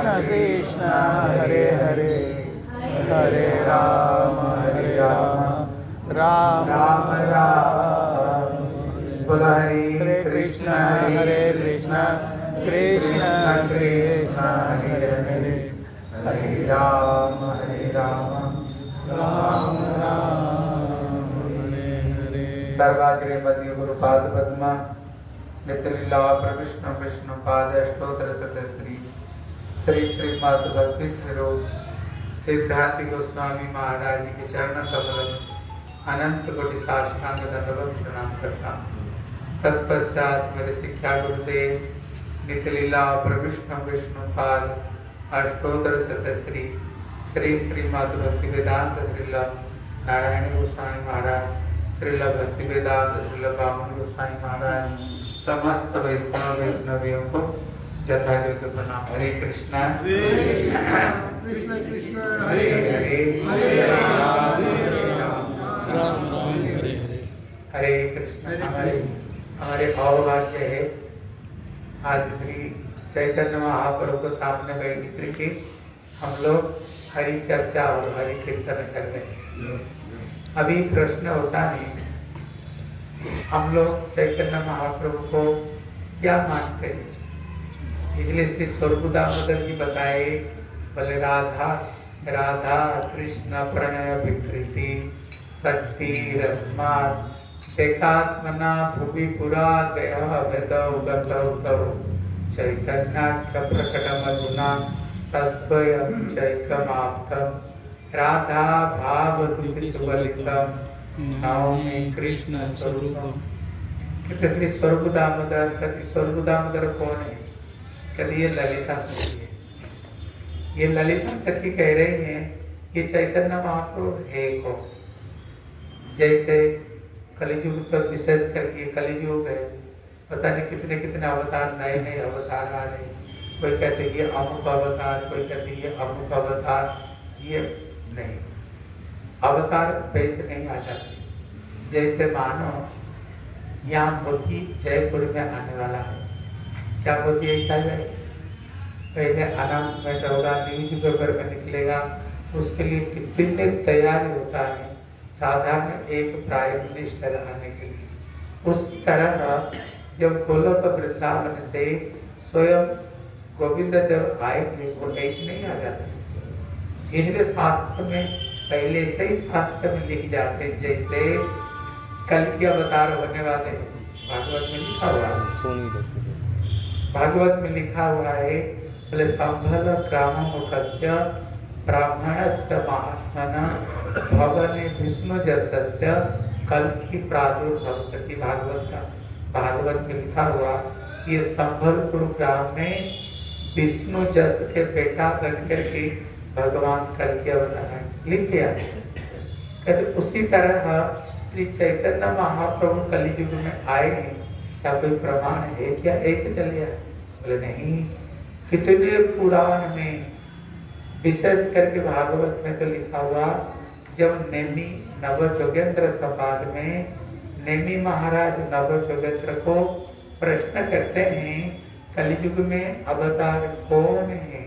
कृष्ण कृष्ण हरे हरे हरे राम राम राम बोलो हरे कृष्ण कृष्ण कृष्ण हरे हरे हरे राम राम राम हरे हरे सर्वाग्रे मध्य गुरुपाद पद्मा नित्यलीला प्रविष्णु विष्णु पाद अष्टोत्तर सतश्री श्री श्री मातु भक्ति स्वरूप सिद्धांत गोस्वामी महाराज के चरण कमल अनंत कोटि साष्टांग दंडवत प्रणाम करता हूँ। तत्पश्चात मेरे शिक्षा गुरुदेव नित्यलीला प्रविष्णु विष्णु पाद अष्टोत्तर सतश्री श्री श्री मातु भक्ति वेदांत श्रीला नारायण गोस्वामी महाराज श्रीला भक्ति वेदांत श्रीला बामन गोस्वामी महाराज समस्त वैष्णवियों को जथायोग्य प्रणाम। हरे कृष्णा कृष्ण कृष्ण हरे हरे हरे राम राम हरे हरे हरे कृष्ण। हमारे भावभाग्य है आज श्री चैतन्य महाप्रभु को सामने बैठ करके हम लोग हरि चर्चा और हरि कीर्तन कर रहे हैं। अभी प्रश्न होता है हम लोग चैतन्य महाप्रभु को क्या मानते हैं, इसलिए श्री स्वर्गदामोदर जी बताए बोले राधा राधा कृष्ण प्रणय विकृति शक्ति रस्मात् एकात्मना भुवि पुरा देह भेदौ गतौ तौ चैतन्याख्य प्रकटमधुना तद्वयं चैकमाप्तम् राधा भाव दुति सुबलितम् नौमि कृष्ण स्वरूपम। कहते श्री स्वर्ग दामोदर, कहते स्वर्ग दामोदर कौन है? कहते ये ललिता सखी है। ये ललिता सखी कह रही हैं ये चैतन्य महाप्रभु है को। जैसे कलियुग पर विशेष करके कलियुग है, पता नहीं कितने कितने अवतार नए नए अवतार आ रहे हैं। कोई कहते ये अमुक अवतार, कोई कहते ये अमुक अवतार। ये नहीं, अवतार वैसे नहीं आ जाते। जैसे मानो यहाँ मोती जयपुर में आने वाला है, क्या मोती ऐसा है? पहले अनाउंसमेंट होगा, न्यूज पेपर में निकलेगा, उसके लिए कितनी तैयारी होता है साधारण एक प्राइम मिनिस्टर आने के लिए। उस तरह जब गोलोक वृंदावन से स्वयं गोविंद देव आएंगे वो ऐसे नहीं आ जाते। इसलिए शास्त्र में पहले से ही शास्त्र में लिख जाते जैसे कल के अवतार होने वाले हैं। भागवत में लिखा हुआ है, भागवत में लिखा हुआ है बोले संभल ग्राम मुखस्य ब्राह्मणस्य महात्मना भवने विष्णु जसस्य कल की प्रादुर्भवति। भागवत का भागवत में लिखा हुआ ये संभलपुर ग्राम में विष्णु जस के बेटा बनकर के भगवान कल के अवतार लिख दिया। कहते उसी तरह श्री चैतन्य महाप्रभु कलियुग में आए हैं, क्या कोई प्रमाण है क्या? ऐसे चल गया? बोले नहीं, कितने पुराण में विशेष करके भागवत में तो लिखा हुआ जब नेमी नव जोगेंद्र सपाद में नेमी महाराज नव जोगेंद्र को प्रश्न करते हैं कलियुग में अवतार कौन है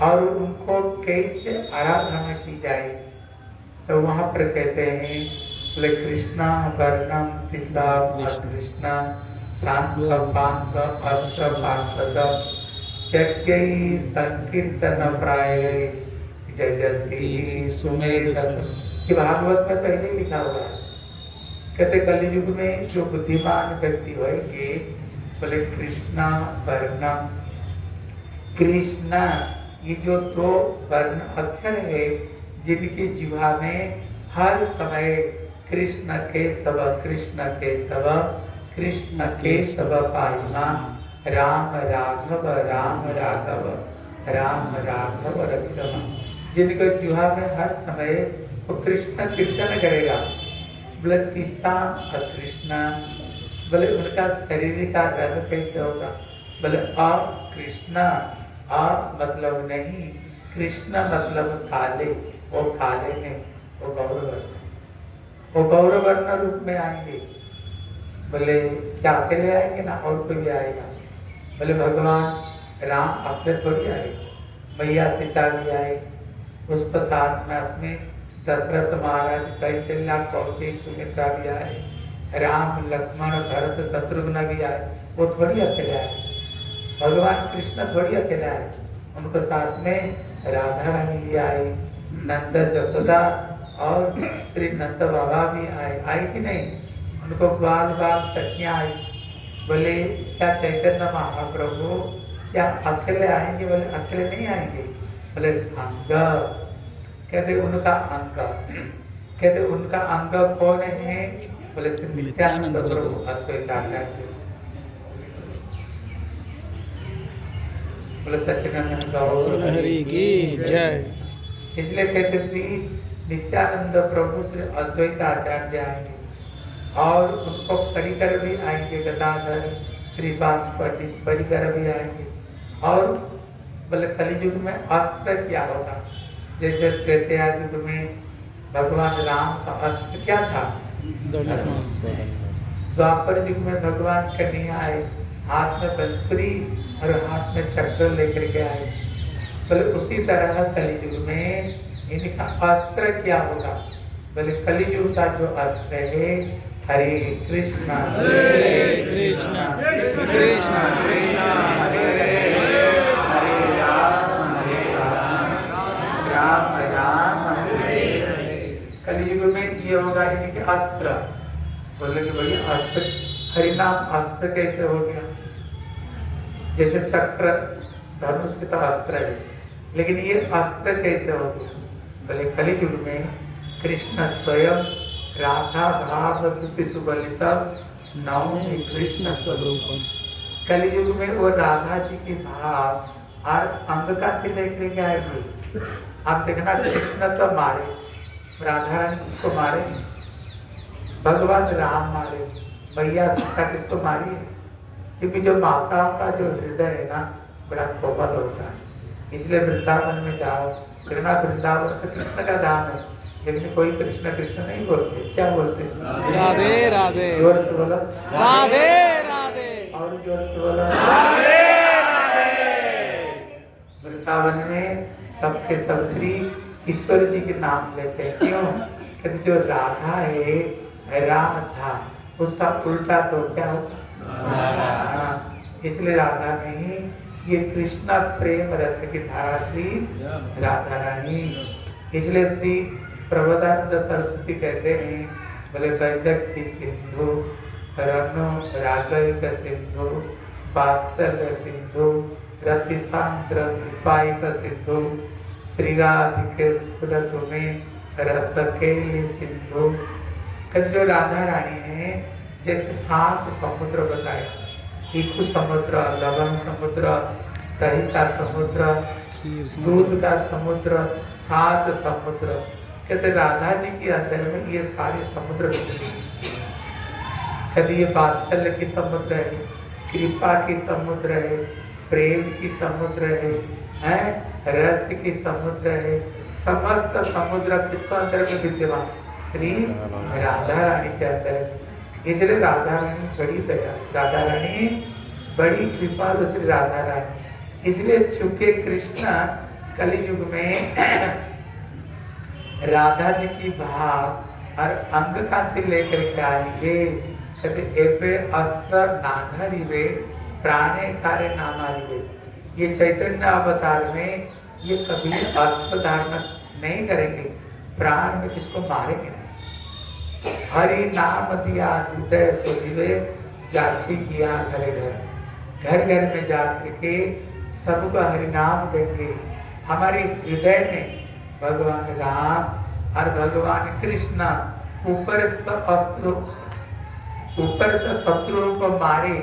और उनको कैसे आराधना की जाए, तो वहां पर कहते हैं बोले कृष्णा वर्णम तिसा कृष्णा शांत पांत अस्त्र पार्षद यज्ञ संकीर्तन प्राय जयंती सुमेध। ये भागवत में पहले लिखा हुआ है। कहते कलियुग में जो बुद्धिमान व्यक्ति होंगे बोले कृष्णा वर्णम, कृष्णा ये जो दो वर्ण अक्षर है जिनकी जिह्वा में हर समय कृष्ण केशव कृष्ण केशव कृष्ण केशव पाहिमा राम राघव राम राघव राम राघव रक्षमा। जिनके जिह्वा में हर समय वो कृष्ण कीर्तन करेगा। बोले तीसा कृष्ण, बोले उनका शरीर का रंग कैसे होगा? बोले अ कृष्ण, आ मतलब नहीं, कृष्ण मतलब काले, वो काले नहीं, वो गौरवर्ण, वो गौरवर्ण रूप में आएंगे। बोले क्या अकेले आएंगे ना और कोई भी आएगा? बोले भगवान राम अपने थोड़ी आए, मैया सीता भी आए, उसके साथ में अपने दशरथ महाराज, कौशल्या, कौकेयी, सुमित्रा भी आए, राम लक्ष्मण भरत शत्रुघ्न भी आए, वो थोड़ी अकेले आए। भगवान कृष्ण थोड़ी अकेले आए, उनको साथ में राधा रानी भी आई, नंद जसोदा और श्री नंद बाबा भी आए कि नहीं? उनको बाल बाल सखियां आई। बोले क्या चैतन्य महाप्रभु क्या अकेले आएंगे? बोले अकेले नहीं आएंगे, बोले संग। कहते उनका अंग, कहते उनका अंग कौन है? बोले श्री नित्यानंद प्रभु अद्वैत आचार्य। बोले सच्चिदानंद गौर हरि की जय। इसलिए कहते श्री नित्यानंद प्रभु श्री अद्वैत आचार्य आएंगे और उनको परिकर भी आएंगे, गदाधर श्रीवास पंडित परिकर भी आएंगे। और बोले कलियुग में अस्त्र क्या होगा? जैसे त्रेता युग में भगवान राम का अस्त्र क्या था? द्वापर युग में भगवान कन्हैया आए, हाथ में बंसुरी और हाथ में चक्र लेकर के आए। बोले उसी तरह कलियुग में इनका अस्त्र क्या होगा? बोले कलियुग का जो अस्त्र है हरे कृष्णा कृष्ण कृष्ण कृष्ण हरे हरे, हरे राम राम राम हरे हरे। कलियुग में ये होगा इनके अस्त्र। बोले कि भैया अस्त्र, हरिनाम अस्त्र कैसे हो गया? जैसे चक्र धनुष का अस्त्र है, लेकिन ये अस्त्र कैसे हो गया? बोले कलियुग में कृष्ण स्वयं राधा भाव तुति सुबलितम नौमि कृष्ण स्वरूपम। कलियुग में वो राधा जी की भाव और अंग का लेकर के आएगी। आप देखना कृष्ण तो मारे, राधा रानी किसको मारे? भगवान राम मारे, मैया सीता किसको मारी? क्योंकि जो माताओं का जो हृदय है ना बड़ा कोमल होता है। इसलिए वृंदावन में जाओ, देखना वृंदावन तो कृष्ण का धाम है, लेकिन कोई कृष्ण कृष्ण नहीं बोलते। क्या बोलते? राधे राधे, जोर से बोलो राधे राधे, और जोर से बोलो राधे राधे। वृंदावन में सबके सब श्री ईश्वर जी के नाम लेते हैं। क्यों? क्योंकि जो राधा है, राधा, उसका उल्टा तो क्या होगा? इसलिए राधा में ही ये कृष्ण प्रेम रस की धारा श्री राधा रानी। इसलिए श्री प्रबोधानंद सरस्वती कहते हैं, बोले वैदक्ति सिंधु रनो रागैक सिंधु वात्सल्य सिंधु रति सांद्र कृपायक सिंधु श्री राधिके स्फुरतु तुम्हें रस केली सिंधु। कहते जो राधा रानी है जैसे 7 समुद्र बताए, इकु समुद्र, लवण समुद्र, दही का समुद्र, दूध का समुद्र, 7 समुद्र। कहते राधा जी के अंदर में ये सारे समुद्र बिखरे। कहते ये वात्सल्य की समुद्र है, कृपा की समुद्र है, प्रेम की समुद्र है, रस की समुद्र है। समस्त समुद्र किसको अंदर में विद्यमान? श्री राधा रानी के अंदर। इसलिए राधा रानी बड़ी दया, राधा रानी बड़ी कृपालु श्री राधा रानी। इसलिए चूंकि कृष्ण कलियुग में राधा जी की भाव और अंग कांति लेकर के आएंगे। कहते एपे अस्त्र नाधरिवे प्राणे कार्य नामारिवे। ये चैतन्य अवतार में ये कभी अस्त्र धारण नहीं करेंगे, प्राण में किसको मारेंगे नहीं। हरि नाम दिया हृदय सुधिवे जाची किया घरे घर। घर घर में जाकर के सबको हरि नाम देंगे। हमारे हृदय में भगवान राम और भगवान कृष्ण ऊपर से अस्त्रों, ऊपर से शत्रुओं को मारे,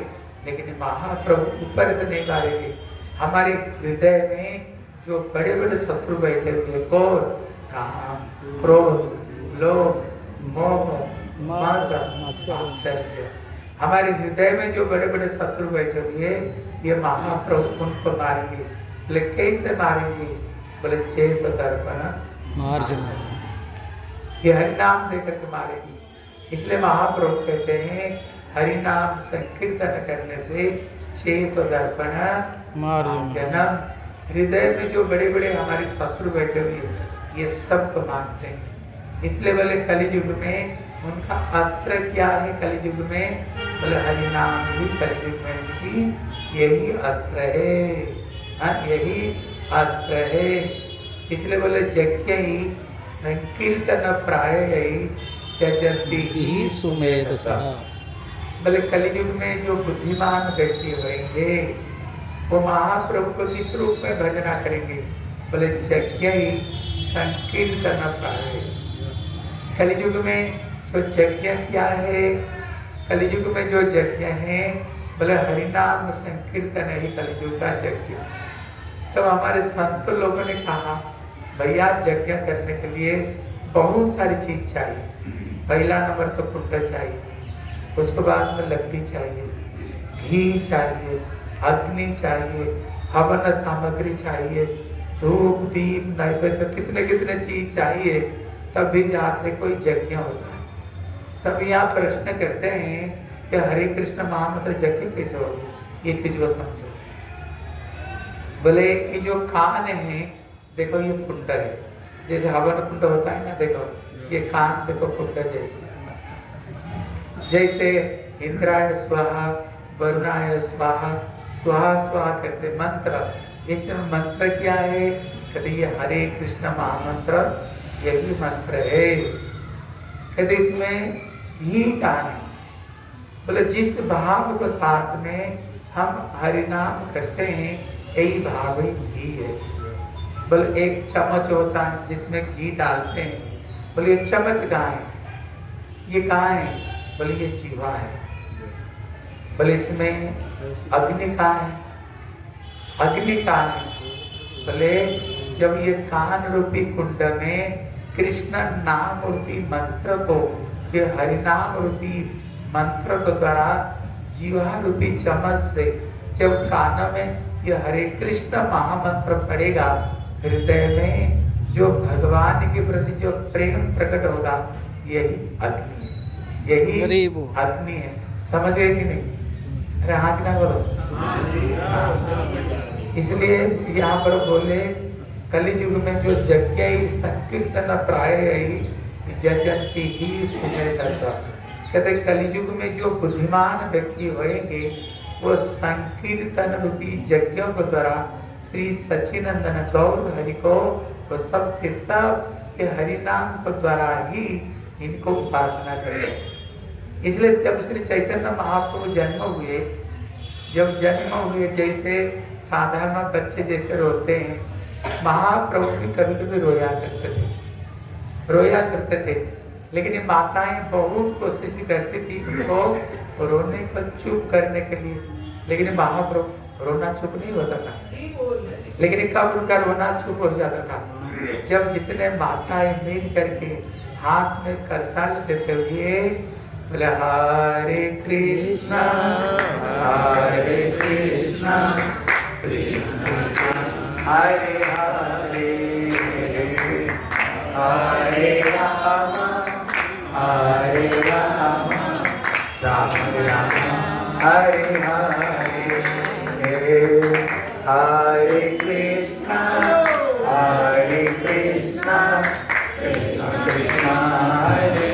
लेकिन महाप्रभु ऊपर से नहीं मारेंगे। हमारे हृदय में जो बड़े बड़े शत्रु बैठे हुए, कौन? काम, क्रोध, लोभ, मोह, मद, मात्सर्य। हमारे हृदय में जो बड़े बड़े शत्रु बैठे हुए, ये महाप्रभु उनको मारेंगे। बोले कैसे मारेंगे? बोले चेत दर्पण मार्जन, ये हरि नाम देकर के मारेंगे। इसलिए महाप्रभु कहते हैं हरि नाम संकीर्तन करने से चेत दर्पण मार्जन जन्म, हृदय में जो बड़े बड़े हमारे शत्रु बैठे हुए हैं, ये सबको मानते हैं। इसलिए बोले कलियुग में उनका अस्त्र क्या है? कलियुग में बोले हरि नाम ही कलियुग में उनकी यही अस्त्र है। हाँ, यही अस्त्र है। इसलिए बोले यज्ञ ही संकीर्तन प्राय त्यजन्ति ही सुमेध सा। बोले कलियुग में जो बुद्धिमान व्यक्ति होंगे वो महाप्रभु को किस रूप में भजना करेंगे? बोले यज्ञ ही संकीर्तन प्राय। कलियुग में जो यज्ञ क्या है? कलियुग में जो यज्ञ है बोले हरिनाम संकीर्तन ही कलियुग का यज्ञ। तो हमारे संत लोगों ने कहा भैया यज्ञ करने के लिए बहुत सारी चीज चाहिए। पहला नंबर तो कुंड चाहिए, उसके बाद में लकड़ी चाहिए, घी चाहिए, अग्नि चाहिए, हवन सामग्री चाहिए, धूप दीप नैवेद्य, कितने कितने चीज चाहिए, तभी जाकर कोई यज्ञ होता है। तब यहाँ प्रश्न करते हैं कि हरे कृष्ण महामंत्र यज्ञ कैसे होगा? ये चीज को समझो। बोले ये जो कान है, देखो ये कुंड है, जैसे हवन कुंड होता है ना, देखो ये कान देखो कुंड जैसे। जैसे इंद्राय स्वाहा, वरुणाय स्वाहा, स्वाहा स्वाहा करते मंत्र। इसमें मंत्र क्या है? कहते ये हरे कृष्ण महामंत्र यही मंत्र है। कहते इसमें घी का है। बोले जिस भाव को साथ में हम हरिनाम करते हैं यही भाव ही घी है। बोले एक चम्मच होता है जिसमें घी डालते हैं। बोले ये चम्मच कहाँ है? ये कहाँ है? बोले ये जीवा है। बोले इसमें अग्नि कहाँ है? अग्नि कहाँ है? बोले जब ये कान रूपी कुंड में कृष्ण नाम रूपी मंत्र को, ये हरिनाम रूपी मंत्र को द्वारा जीवा रूपी चम्मच से जब कान में ये हरे कृष्ण महामंत्र पड़ेगा, हृदय में जो भगवान के प्रति जो प्रेम प्रकट होगा यही अग्नि है, यही अग्नि है। समझ गए कि नहीं? अरे हाँ कि ना बोलो। इसलिए यहाँ पर बोले कलियुग में जो यज्ञ ही संकीर्तन प्राय यजन्ति ही सुमेध सा। कहते कलियुग में जो बुद्धिमान व्यक्ति होंगे वो संकीर्तन रूपी यज्ञों के द्वारा श्री सच्चिनंदन गौर हरि को वो सब के सब ये हरि नाम के द्वारा ही इनको उपासना करेंगे। इसलिए जब श्री चैतन्य महाप्रभु जन्म हुए, जब जन्म हुए जैसे साधारण बच्चे जैसे रोते हैं, महाप्रभु भी कभी कभी रोया करते थे। लेकिन ये माताएं बहुत कोशिश करती थी उनको रोने को चुप करने के लिए, लेकिन महाप्रभु रोना चुप नहीं होता था। लेकिन कब उनका रोना चुप हो जाता था? जब जितने माताएं मिल करके हाथ में करताल देते हुए बोले हरे कृष्णा कृष्ण कृष्ण हरे हरे हरे राम राम राम हरे हरे हरे कृष्णा कृष्ण कृष्ण हरे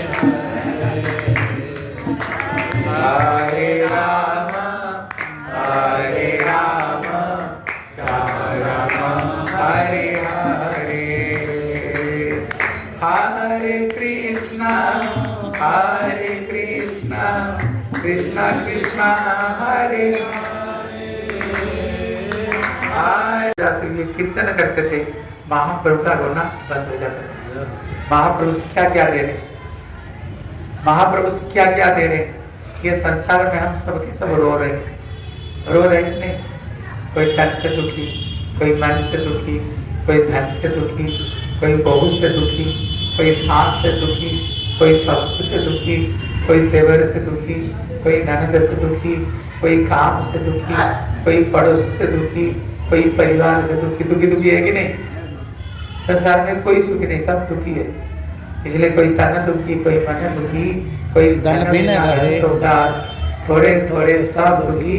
हरे राम राम राम हरे हरे हरे कृष्णा कृष्ण कृष्ण हरे जाते हुए कीर्तन करते थे, महाप्रभु का रोना बंद हो जाता था। महाप्रभु से क्या क्या दे रहे, महाप्रभु से क्या क्या दे रहे। ये संसार में हम सबके सब रो रहे कि नहीं? कोई तन से दुखी, कोई मन से दुखी, कोई धन से दुखी, कोई बहू से दुखी, कोई सास से दुखी, कोई ससुर से दुखी, कोई देवर से दुखी, कोई ननद से दुखी, कोई काम से दुखी, कोई पड़ोस से दुखी, कोई परिवार से दुखी। दुखी है कि नहीं? संसार में कोई सुखी नहीं, सब दुखी है। इसलिए कोई तन दुखी, कोई मन दुखी, कोई धन बिना रहे तो उदास, थोड़े थोड़े सब दुखी,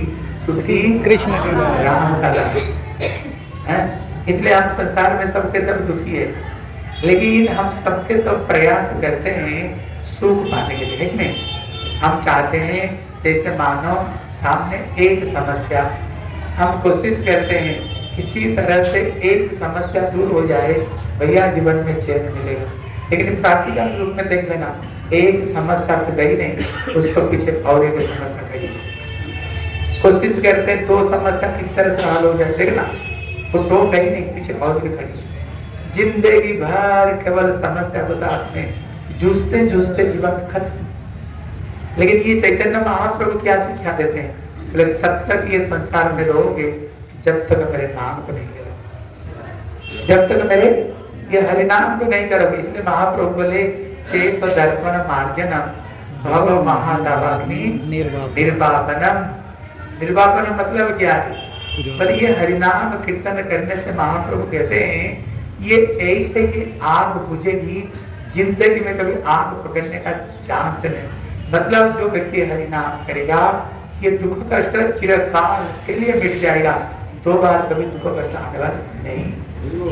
सुखी कृष्ण के द्वारा। राम का लाल है। इसलिए हम संसार में सबके सब दुखी है, लेकिन हम सबके सब प्रयास करते हैं सुख पाने के लिए, है कि नहीं? हम चाहते हैं जैसे मानो सामने एक समस्या, हम कोशिश करते हैं किसी तरह से एक समस्या दूर हो जाए, भैया जीवन में चैन मिलेगा। लेकिन प्रैक्टिकल रूप में देख लेना, एक समस्या तो गई नहीं, उसको पीछे और एक समस्या गई। कोशिश करते हैं दो समस्या किस तरह से हल हो जाए, देखना वो दो गई नहीं, पीछे और भी खड़ी। जिंदगी भर केवल समस्या के साथ में जूझते जूझते जीवन खत्म। लेकिन ये चैतन्य महाप्रभु क्या सिखा देते हैं, बोले तब तक ये संसार में रहोगे जब तक मेरे नाम को नहीं करोगे, जब तक मेरे ये हरि नाम को नहीं करोगे। इसलिए महाप्रभु बोले चेत दर्पण मार्जनम भव महादावाग्नि निर्वापनम। निर्वापनम मतलब क्या है? पर ये हरिनाम कीर्तन करने से महाप्रभु कहते हैं ये ऐसे ही आग बुझेगी, जिंदगी में कभी आग पकड़ने का चांस नहीं। मतलब जो व्यक्ति हरिनाम करेगा ये दुख कष्ट चिरकाल के लिए मिट जाएगा, दो बार कभी दुख कष्ट आने वाला नहीं।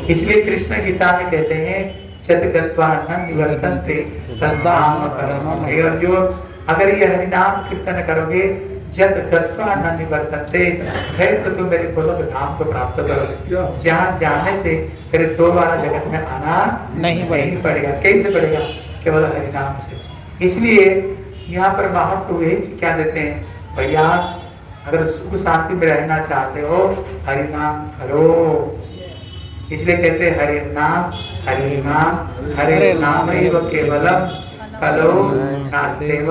इसलिए कृष्ण गीता में कहते हैं चत गत्वा न निवर्तन्ते तद्धाम परमम्। और जो अगर ये हरिनाम कीर्तन करोगे जब गत्वा न निवर्तन्ते, फिर तो तुम मेरे गोलोक धाम को प्राप्त करोगे, जहाँ जाने से फिर दोबारा जगत में आना नहीं पड़ेगा। कैसे पड़ेगा? केवल हरिनाम से। इसलिए यहाँ पर महाप्रभु यही शिक्षा देते हैं, भैया अगर सुख शांति में रहना चाहते हो हरिनाम करो। इसलिए कहते हैं हरि नाम हरे नाम केवलम कलो नास्तेव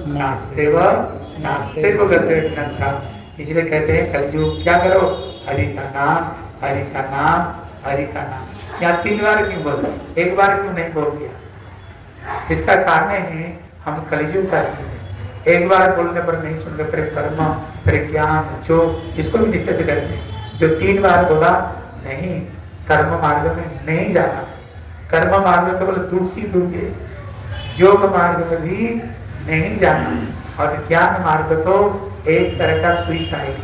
नास्तेव नास्तेव गते ग्रंथा। इसलिए कहते हैं कलयुग क्या करो, हरि का नाम हरि का नाम हरि का नाम। यहाँ 3 बार क्यों बोल, एक बार क्यों नहीं बोल दिया? इसका कारण है हम कलयुग का जीव है। एक बार बोलने पर नहीं सुनने पर कर्म फिर ज्ञान जो इसको भी निषेध करते हैं। जो 3 बार बोला नहीं, कर्म मार्ग में नहीं जाना, कर्म मार्ग केवल दुख ही दुख है, योग मार्ग में भी नहीं जाना, और ज्ञान मार्ग तो एक तरह का सुइसाइड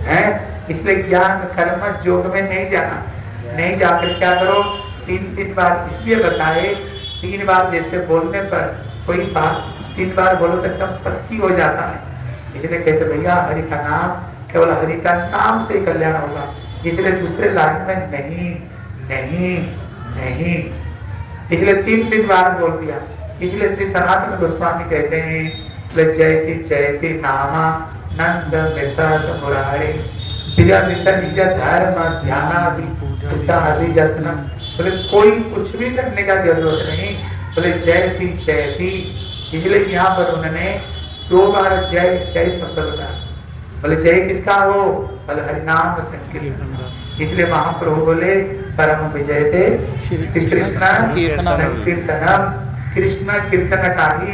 है। इसलिए ज्ञान कर्म योग में नहीं जाना, नहीं जाकर क्या करो 3 बार इसलिए बताए। 3 बार जैसे बोलने पर कोई बात 3 बार बोलो तो एकदम पक्की हो जाता है। इसलिए कहते भैया हरि का नाम, केवल हरि का नाम से कल्याण होगा। इसलिए दूसरे लाइन में नहीं नहीं नहीं, इसलिए 3 बार बोल दिया। इसलिए श्री सनातन गोस्वामी कहते हैं जयति जयति नामा नंद मितद मुरारी विरमित निज धर्म ध्यानादि पूजा आदि जत्न। बोले कोई कुछ भी करने का जरूरत नहीं, बोले जयति जयति। इसलिए यहाँ पर उन्होंने 2 बार जय जय शब्द बताया। बोले जय किसका हो, बोले हरिनाम संकीर्तन। इसलिए महाप्रभु बोले परम विजय थे श्री कृष्ण संकीर्तनम। कृष्ण कीर्तन का ही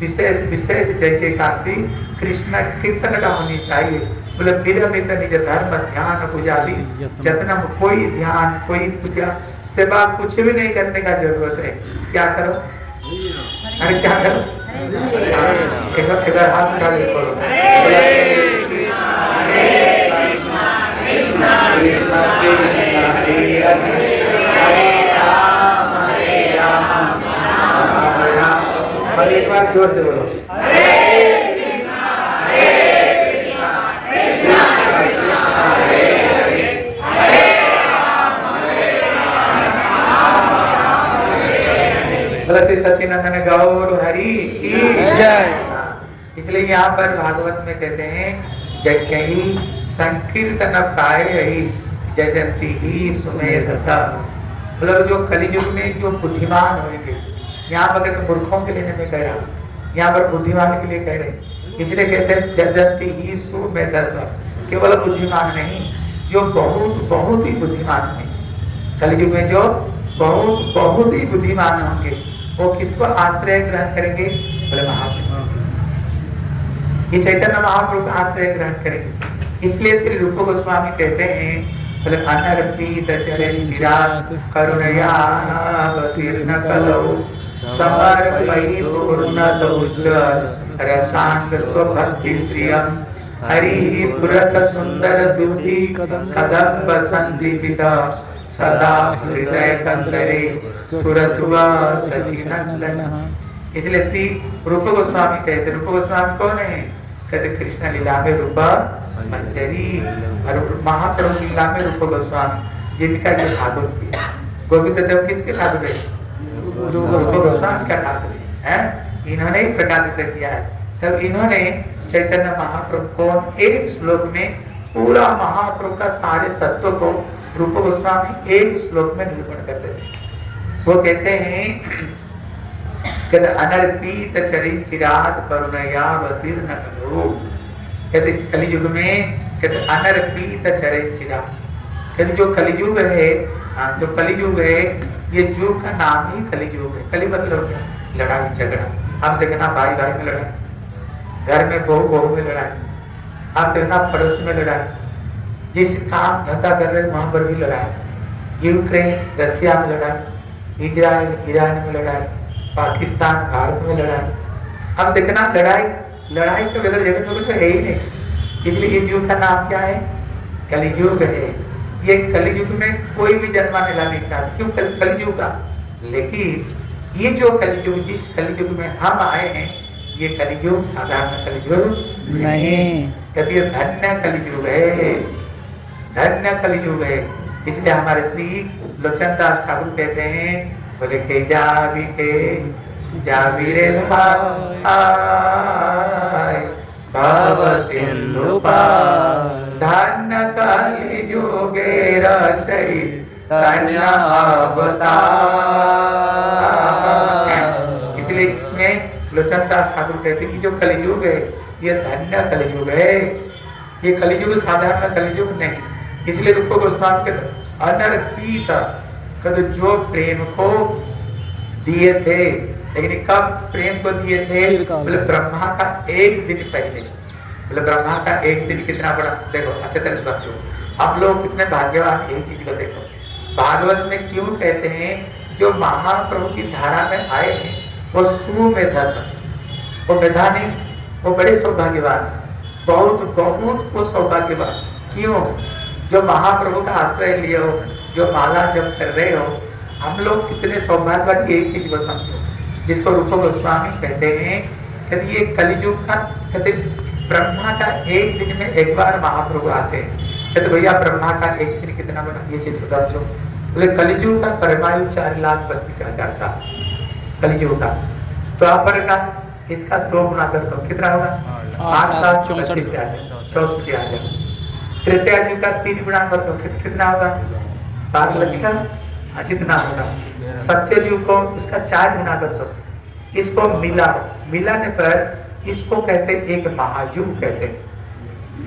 विशेष विशेष जय जयकार से कृष्ण कीर्तन का होनी चाहिए। बोले विरमित निज धर्म ध्यान पूजा दी जतनम। कोई ध्यान कोई पूजा सेवा कुछ भी नहीं करने का जरूरत है। क्या करो, अरे क्या करो, इधर हाथ उठा के करो। कृष्ण कृष्ण कृष्ण हरे हरे राम राम राम। और एक बार जोर से बोलो श्री सचिनंदन गौर हरि की जय। इसलिए यहाँ पर भागवत में कहते हैं यज्ञ ही संकीर्तन प्राय ही जजंती ही सुमेधसा। मतलब जो कलियुग में जो बुद्धिमान होंगे, यहाँ पर तो मूर्खों के लिए नहीं कह रहा, यहाँ पर बुद्धिमान के लिए कह रहे। इसलिए कहते हैं जजंती ही सुमेधसा, केवल बुद्धिमान नहीं, जो बहुत बहुत ही बुद्धिमान है। कलियुग में जो बहुत बहुत ही बुद्धिमान होंगे वो किसको आश्रय ग्रहण करेंगे, बोले महाप्रभु। ये चैतन्य महाप्रभु का आश्रय ग्रहण करेंगे। इसलिए श्री रूप गोस्वामी कहते हैं बोले अनर्पित चिरात करुणया अवतीर्ण कलौ समर्पयि पूर्णत उज्ज्वल रसांग स्वभक्ति श्रियं हरि पुरत सुंदर दूती कदम्ब संदीपिता सदा हृदय कंदरे सुरतुआ सचिनंदन। इसलिए श्री रूप गोस्वामी कहते, रूप गोस्वामी कौन है? कहते कृष्ण लीला में रूपा मंजरी और महाप्रभु लीला में रूप गोस्वामी, जिनका ये ठाकुर थी। गोविंद देव किसके ठाकुर है? रूप गोस्वामी का ठाकुर है। इन्होंने ही प्रकाशित किया है। तब इन्होंने चैतन्य महाप्रभु को एक श्लोक में पूरा महाप्रभु का सारे तत्व को रूप गोस्वामी एक श्लोक में निरूपण करते थे। वो कहते हैं अनर्पित चरित चिरात करुणयावतीर्न करो। कहते इस कलियुग में कहते अनर्पित चरित चिरात, कहते जो कलियुग है, जो कलियुग है, ये युग का नाम ही कलियुग है। कलि मतलब क्या? लड़ाई झगड़ा। हम देखना भाई भाई में लड़ाई, घर में बहू बहू में लड़ाई, आप देखना पड़ोस में लड़ाई, जिस काम धंधा कर रहे वहां पर भी लड़ाई, यूक्रेन रशिया में लड़ाई, इजराइल ईरान में लड़ाई, पाकिस्तान भारत में लड़ाई। अब देखना लड़ाई लड़ाई तो बगैर जगत में कुछ है ही नहीं। इसलिए ये युग का नाम क्या है? कलियुग है। ये कलियुग में कोई भी जन्मा नहीं लाना चाहता, क्यों? कलियुग का। लेकिन ये जो कलियुग, जिस कलियुग में हम आए हैं, ये कलियुग साधारण कलियुग नहीं, कभी धन्य कलियुग है, धन्य कलियुग है। इसलिए हमारे श्री लोचन दास ठाकुर कहते हैं, बोले के जावी रे भाई भव सिंधु पार, धन्य कलियुगे रचई धन्य अवतार। इसलिए इसमें लोचन दास ठाकुर कहते हैं कि जो कलियुग है ये धन्य कलियुग है, ये कलियुग साधारण कलियुग नहीं। इसलिए रूप गोस्वामी के अनर्पित, कहते जो प्रेम को दिए थे, लेकिन कब प्रेम को दिए थे? बोले ब्रह्मा का एक दिन पहले। बोले ब्रह्मा का एक दिन कितना बड़ा, देखो अच्छे तरह से समझो। हम लोग कितने भाग्यवान, एक चीज को देखो, भागवत में क्यों कहते हैं जो महाप्रभु की धारा में आए हैं वो सुमेधा, वो मेधा नहीं, वो बड़े सौभाग्यवान, बहुत बहुत वो सौभाग्यवान। क्यों? जो महाप्रभु का आश्रय लिए हो, जो माला जब कर रहे हो, हम लोग कितने सौभाग्यवान। यही चीज को समझो, जिसको रूप गोस्वामी कहते हैं। कहते ये कलियुग का, कहते ब्रह्मा का एक दिन में एक बार महाप्रभु आते हैं। कहते भैया ब्रह्मा का एक दिन कितना बड़ा, ये चीज को समझो। बोले कलियुग का परमायु 4,32,000 साल कलियुग का। तो आप पर का इसका 2 गुना कर दो, कितना होगा? 8,64,000। तृतीया युग का 3 गुना कर दो, कितना होगा? 12,00,000 जितना होगा। सत्य युग को उसका 4 गुना कर दो, इसको मिलाने पर इसको कहते एक महायुग कहते हैं।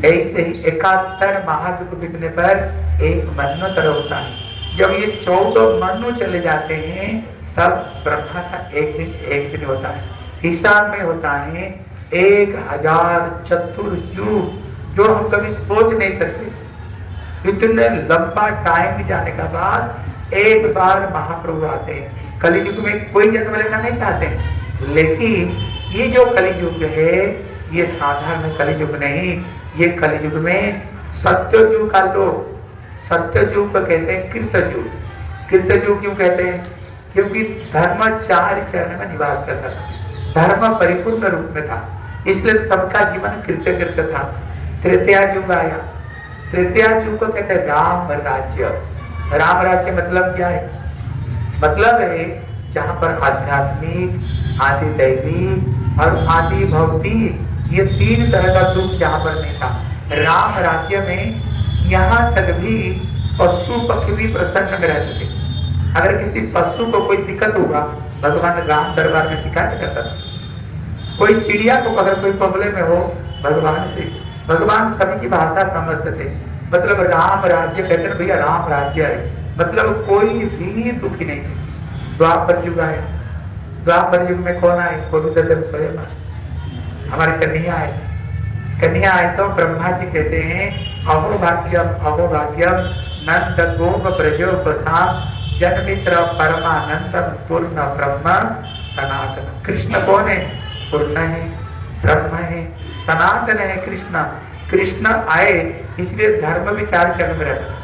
ऐसे ही 71 महायुग बीतने पर एक मन्वंतर होता है। जब ये 14 मनु चले जाते हैं तब ब्रह्मा का एक दिन होता है। हिसाब में होता है 1000 चतुर्युग, जो हम कभी सोच नहीं सकते। इतने लंबा टाइम जाने के बाद एक बार महाप्रभु आते हैं। कलियुग में कोई जन्म लेना नहीं चाहते, लेकिन ये जो कलियुग है ये साधारण कलियुग नहीं, ये कलियुग में सत्ययुग का लोग, सत्ययुग को कहते हैं कृतयुग। कृतयुग क्यों कहते हैं? क्योंकि धर्म 4 चरण में निवास करता था, धर्म परिपूर्ण रूप में था, इसलिए सबका जीवन कृत्य था। तृतीया युग आया, तृतीया युग को कहते हैं राम राज्य। राम राज्य मतलब क्या है? मतलब है जहाँ पर आध्यात्मिक, आदि दैविक और आदि भौतिक, ये 3 तरह का दुख जहाँ पर नहीं था। राम राज्य में यहाँ तक भी पशु पक्षी भी प्रसन्न में रहते थे। अगर किसी पशु को कोई दिक्कत होगा, भगवान राम दरबार में शिकायत करता था। कोई चिड़िया को अगर कोई प्रॉब्लम में हो, भगवान सभी की भाषा समझते थे। मतलब राम राज्य कहते हैं भैया, राम राज्य है, मतलब कोई भी दुखी नहीं थे। द्वापर युग आया, द्वापर युग में कौन आए? गोविंद स्वयं हमारे कन्हैया आए तो ब्रह्मा जी कहते हैं अहो भाग्यम नंद गोप ब्रजोपसाम जन्मित्र परमानंदम पूर्ण ब्रह्म सनातन। कृष्ण कौन है? पूर्ण है, ब्रह्म है, सनातन है। कृष्ण कृष्ण आए इसलिए धर्म भी 4 चरण में रहता था,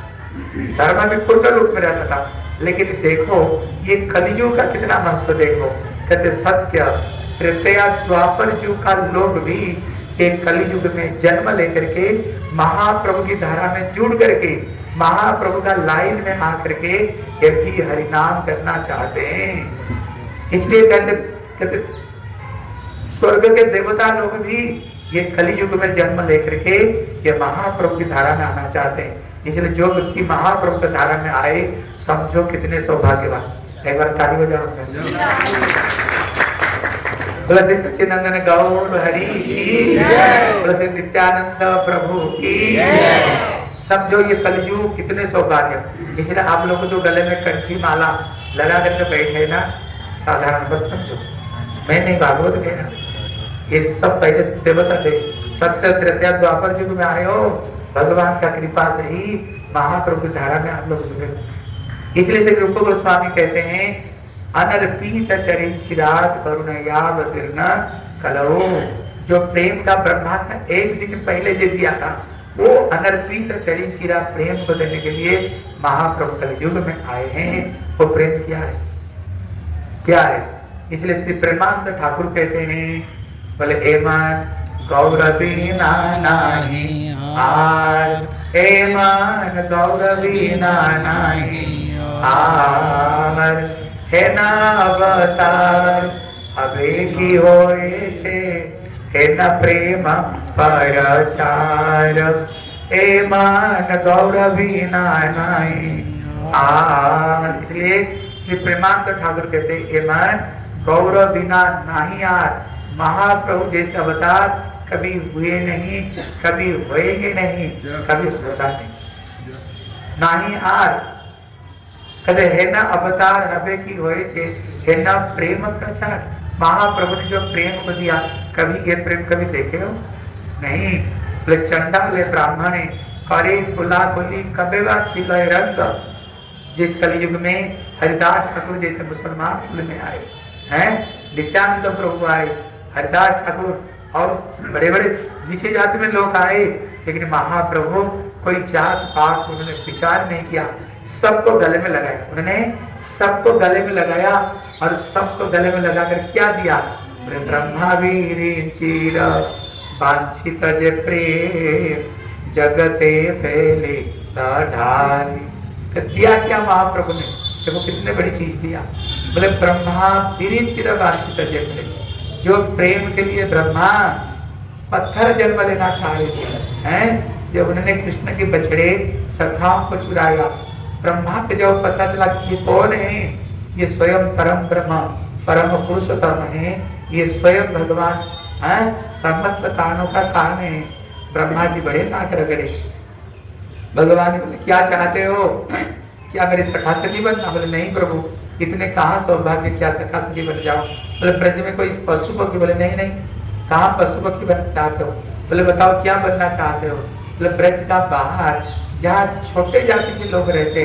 धर्म भी पूर्ण रूप में रहता था। लेकिन देखो ये कलियुग का कितना महत्व देखो, कहते सत्य त्रेता द्वापर युग का लोग भी एक कलियुग में जन्म लेकर के महाप्रभु की धारा में जुड़ करके महाप्रभु का लाइन में आकर के ये भी हरिनाम करना चाहते हैं। इसलिए कहते स्वर्ग के देवता लोग भी ये कलियुग में जन्म लेकर के ये महाप्रभु की धारा में आना चाहते हैं। इसलिए जो व्यक्ति महाप्रभु की धारा में आए समझो कितने सौभाग्यवान। एक बार ताली बजाओ। बोला श्री सच्चिदानंद गौर हरि की जय, बोला श्री नित्यानंद प्रभु की जय। समझो ये कलयुग कितने सौभाग्य। इसलिए आप लोग जो गले में कंठी माला लगा करके बैठे ना, साधारण मत समझो, मैं नहीं भागवत कह रहा, ये सब पहले से देवता थे। सत्य त्रेता द्वापर युग में आए हो, भगवान का कृपा से ही महाप्रभु की धारा में आप लोग जुड़े। इसलिए श्री रूप गोस्वामी कहते हैं अनर्पित चरित चिराग करुणयावतीर्ण कलौ, जो प्रेम का ब्रह्मा था एक दिन पहले जो दिया था वो अनर्पित चरित चिराग प्रेम को देने के लिए महाप्रभु कलयुग में आए हैं। वो प्रेम क्या है, क्या है? इसलिए श्री प्रेमानंद ठाकुर कहते हैं, बोले एमान गौरवी नानी आर, एमान गौरवी नानी आर, हे ना अवतार अबे की होए छे, हे न प्रेम परसार, एमान गौरवी नानी आर। इसलिए श्री प्रेमानंद ठाकुर कहते हैं एमान गौरव बिना नहीं आर, महाप्रभु जैसे अवतार कभी हुए नहीं, कभी होएंगे नहीं, कभी होता नहीं आर। कहते है ना अवतार हवे की होए छे, है ना प्रेम प्रचार। महाप्रभु ने जो प्रेम को दिया, कभी ये प्रेम कभी देखे हो नहीं। बोले चंडाले ब्राह्मणे करे कुला कुली कबेवा छिले रंग। जिस कलयुग में हरिदास ठाकुर जैसे मुसलमान कुल में आए हैं, नित्यानंद प्रभु आए, हरिदास ठाकुर और बड़े बड़े नीचे जाति में लोग आए, लेकिन महाप्रभु कोई जात पात उन्होंने विचार नहीं किया, सबको गले में लगाया। उन्होंने सबको गले में लगाया और सबको गले में लगाकर क्या दिया? ब्रह्मा वीर चीर वांछित जे प्रेम जगते फैले ढाली। दिया क्या महाप्रभु ने? देखो कितने बड़ी चीज दिया। बोले ब्रह्मा वीर चिर वांछित जे प्रेम, जो प्रेम के लिए ब्रह्मा पत्थर जन्म लेना चाह रहे थे हैं, जब उन्होंने कृष्ण के बछड़े सखाओं को चुराया, ब्रह्मा को जब पता चला कि ये कौन है, ये स्वयं परम ब्रह्म परम पुरुषोत्तम है, ये स्वयं भगवान है, समस्त कारणों का कारण है। ब्रह्मा जी बड़े नाक रगड़े। भगवान ने बोले क्या चाहते हो, क्या मेरे सखा सखी बनना? बोले नहीं प्रभु, इतने कहाँ सौभाग्य, क्या सखा सखी बन जाओ। बोले ब्रज में कोई पशु पक्षी? बोले नहीं नहीं, कहाँ पशु पक्षी बनना चाहते हो? बोले बताओ क्या बनना चाहते हो? बोले ब्रज का बाहर जहाँ छोटे जाति के लोग रहते,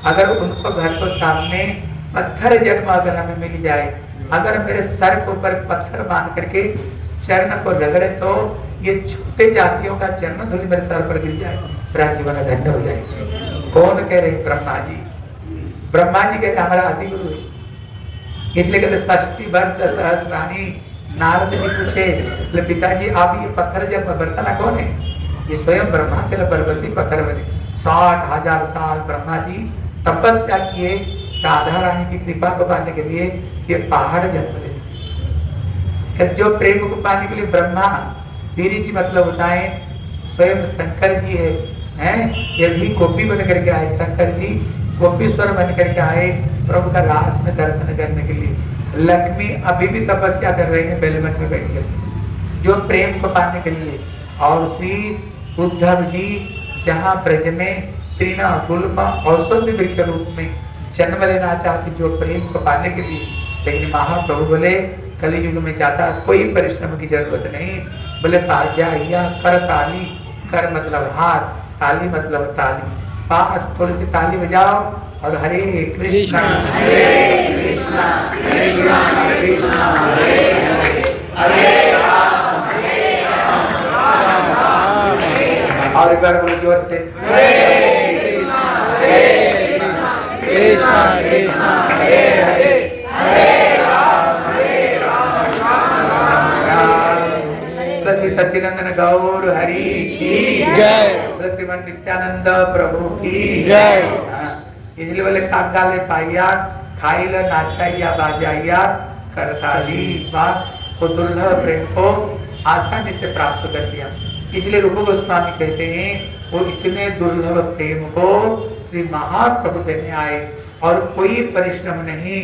अगर उनको घर को सामने पत्थर जन्म अगर हमें मिल जाए, अगर मेरे सर के ऊपर पत्थर बांध करके चरण को रगड़े तो ये छोटे जातियों का जन्म धूलि मेरे सर पर गिर जाए, मेरा जीवन धन्य हो जाए। कौन कह रहे? ब्रह्मा जी। ब्रह्मा जी कह रहे हमारा आदि गुरु है। इसलिए कहते 60 वर्ष सहस्राणी। नारद जी पूछे, पिताजी आप ये पत्थर जन्म बरसाना कौन है? ये स्वयं ब्रह्माचल पर्वती पत्थर बने। 60,000 साल ब्रह्मा जी तपस्या किए राधा रानी की कृपा को पाने के लिए, ये पहाड़ जन्म ले। जो प्रेम को पाने के लिए ब्रह्मा वीरी जी मतलब होता है स्वयं शंकर जी हैं, ये भी गोपी बन करके आए। शंकर जी गोपीश्वर बन करके आए प्रभु का रास में दर्शन करने के लिए। लक्ष्मी अभी भी तपस्या कर रही है बेलवन में बैठ कर, जो प्रेम को पाने के लिए। और श्री उद्धव जी जहाँ ब्रज में तृण गुल्म औषधि वृक्ष रूप में जन्म लेना चाहते, जो प्रेम को पाने के लिए। लेकिन महाप्रभु बोले कलियुग में जाता कोई परिश्रम की जरूरत नहीं। बोले पाजा कर ताली, कर मतलब हाथ, ताली मतलब ताली, पास थोड़ी सी ताली बजाओ और हरे कृष्णा हरे कृष्णा कृष्णा कृष्णा हरे हरे, हरे राम राम राम हरे और एक बार बोलो जोर से कृष्णा कृष्णा हरे हरे श्री सच्चिदानंद गौर हरि की जय। श्रीमन नित्यानंद प्रभु की जय। इसलिए बोले काकाले पाइया खाइल नाचाइया बाजाइया करताली बास को दुर्लभ प्रेम को आसानी से प्राप्त कर लिया। इसलिए रूप गोस्वामी कहते हैं वो इतने दुर्लभ प्रेम को श्री महाप्रभु देने आए और कोई परिश्रम नहीं,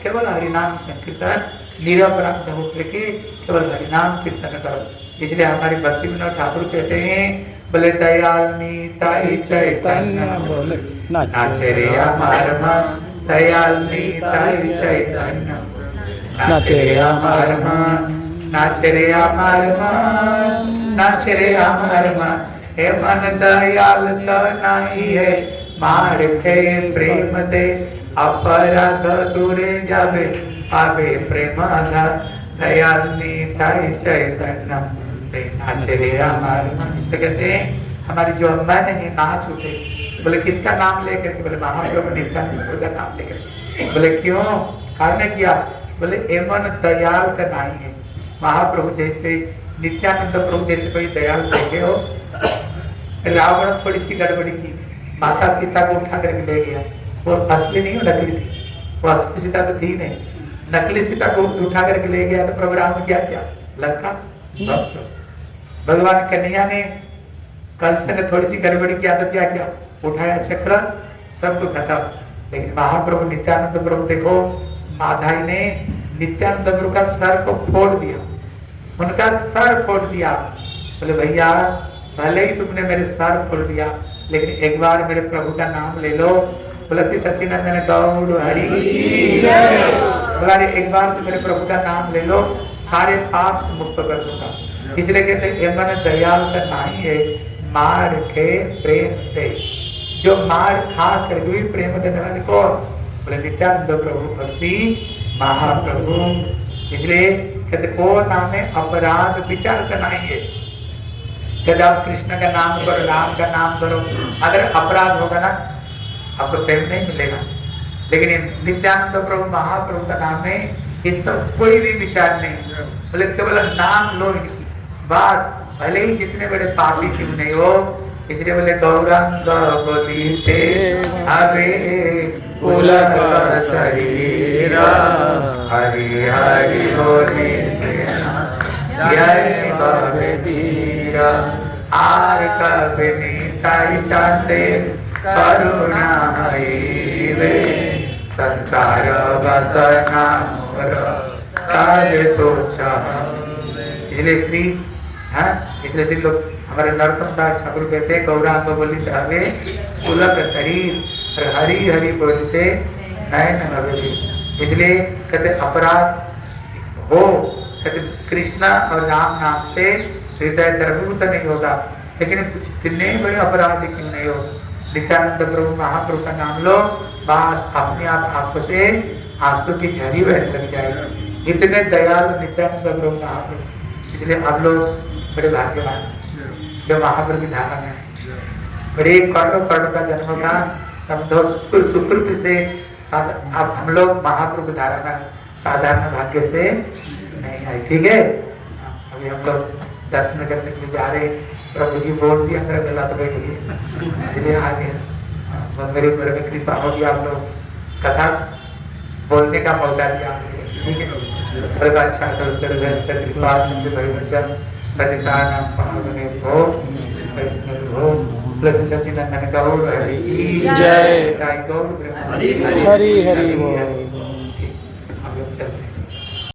केवल हरिनाम संकीर्तन निरपराध होकर के केवल हरिनाम कीर्तन करो। इसलिए हमारे भक्ति विनोद ठाकुर कहते हैं बोले दयाल नीताई चैतन्य बोले नाचे रे हमार मन, दयाल नीताई चैतन्य नाचे रे हमार मन, नाचे रे हमार मन, नाचे रे हमार मन। हे मन दयाल तो नहीं है मार के प्रेम दे, अपराध दूरे जावे पावे प्रेम दयाल नीताई चैतन्य नाचे रे हमार मन। इसलिए कहते हैं हमारी जो मन है नाच उठे। बोले किसका नाम लेकर के? बोले महाप्रभु नित्यानंद का नाम लेकर। बोले क्यों? कारण किया? बोले एमन दयाल का नहीं है। महाप्रभु जैसे नित्यानंद प्रभु जैसे कोई दयाल देखे हो। रावण थोड़ी सी गड़बड़ी की, माता सीता को उठा करके ले गया। वो असली नहीं, नकली थी। वो असली सीता तो थी नहीं, नकली सीता को उठा करके ले गया। तो प्रभु राम ने क्या किया? लंका ध्वंस। भगवान कन्हैया ने कंस ने थोड़ी सी गड़बड़ी किया तो क्या किया? उठाया चक्र, सब खत्म। लेकिन महाप्रभु नित्यानंद प्रभु देखो, माधाई ने नित्यानंद प्रभु का सर को फोड़ दिया, उनका सर फोड़ दिया। बोले भैया भले ही तुमने मेरे सर फोड़ दिया, लेकिन एक बार मेरे प्रभु का नाम ले लो। बोला श्री सच्चिदानंद गौर हरि बोला एक बार तो मेरे प्रभु का नाम ले लो, सारे पाप से मुक्त कर दूंगा। इसलिए कहते हैं मन दयाल का नहीं है मार के प्रेम दे। जो मार खा कर भी प्रेम देने वाले को बोले नित्यानंद प्रभु और श्री महाप्रभु। इसलिए कहते को नाम है अपराध विचार का नहीं है। कहते आप कृष्ण का नाम करो, राम का नाम करो, अगर अपराध होगा ना आपको प्रेम नहीं मिलेगा। लेकिन नित्यानंद प्रभु महाप्रभु का नाम है, ये सब कोई भी विचार नहीं। बोले केवल नाम लो इनकी बस, भले ही जितने बड़े पापी क्यों नहीं हो। इसलिए बोले गौरांग बोलीते हरे पुलक शरीर, हरि हरि बोलीते आर कब नीताई चाहते करुणा वे संसार बसना मोर काल तो चाह। इसलिए श्री इसलिए श्री लोग हमारे नरोत्तम दास ठाकुर कहते हैं गौरांग बोलिते हवे पुलक शरीर और हरि हरि बोलते नयन नवेली। इसलिए कहते अपराध हो, कहते कृष्णा और राम नाम से हृदय द्रवीभूत नहीं होगा। लेकिन कितने बड़े अपराध क्यों नहीं हो, नित्यानंद प्रभु महाप्रभु का नाम लो, बस अपने आप आपको से आंसू की झरी बहने लग जाएगी। इतने दयालु नित्यानंद प्रभु महाप्रभु। इसलिए आप लोग बड़े भाग्यवान जो महाप्रभु की धारा में है। बड़े करोड़ों करोड़ का जन्म का समझो सुकृति से अब हम लोग महाप्रभु धारा में साधारण भाग्य से नहीं आए। ठीक है, अभी हम लोग दर्शन करने के लिए जा रहे। प्रभु जी बोल दिया, मेरा गला तो बैठ गया, इसलिए आगे मेरे ऊपर में कृपा होगी। आप लोग कथा बोलने का मौका दिया आपने, ठीक है। बड़ा अच्छा कृपा सिंधु भाई वचन पतितानां पावनेभ्यो वैष्णवेभ्यो प्लस सच्चिदानंद गौर हरि की जय। गौर हरि हरि बोल। हम लोग चलते हैं।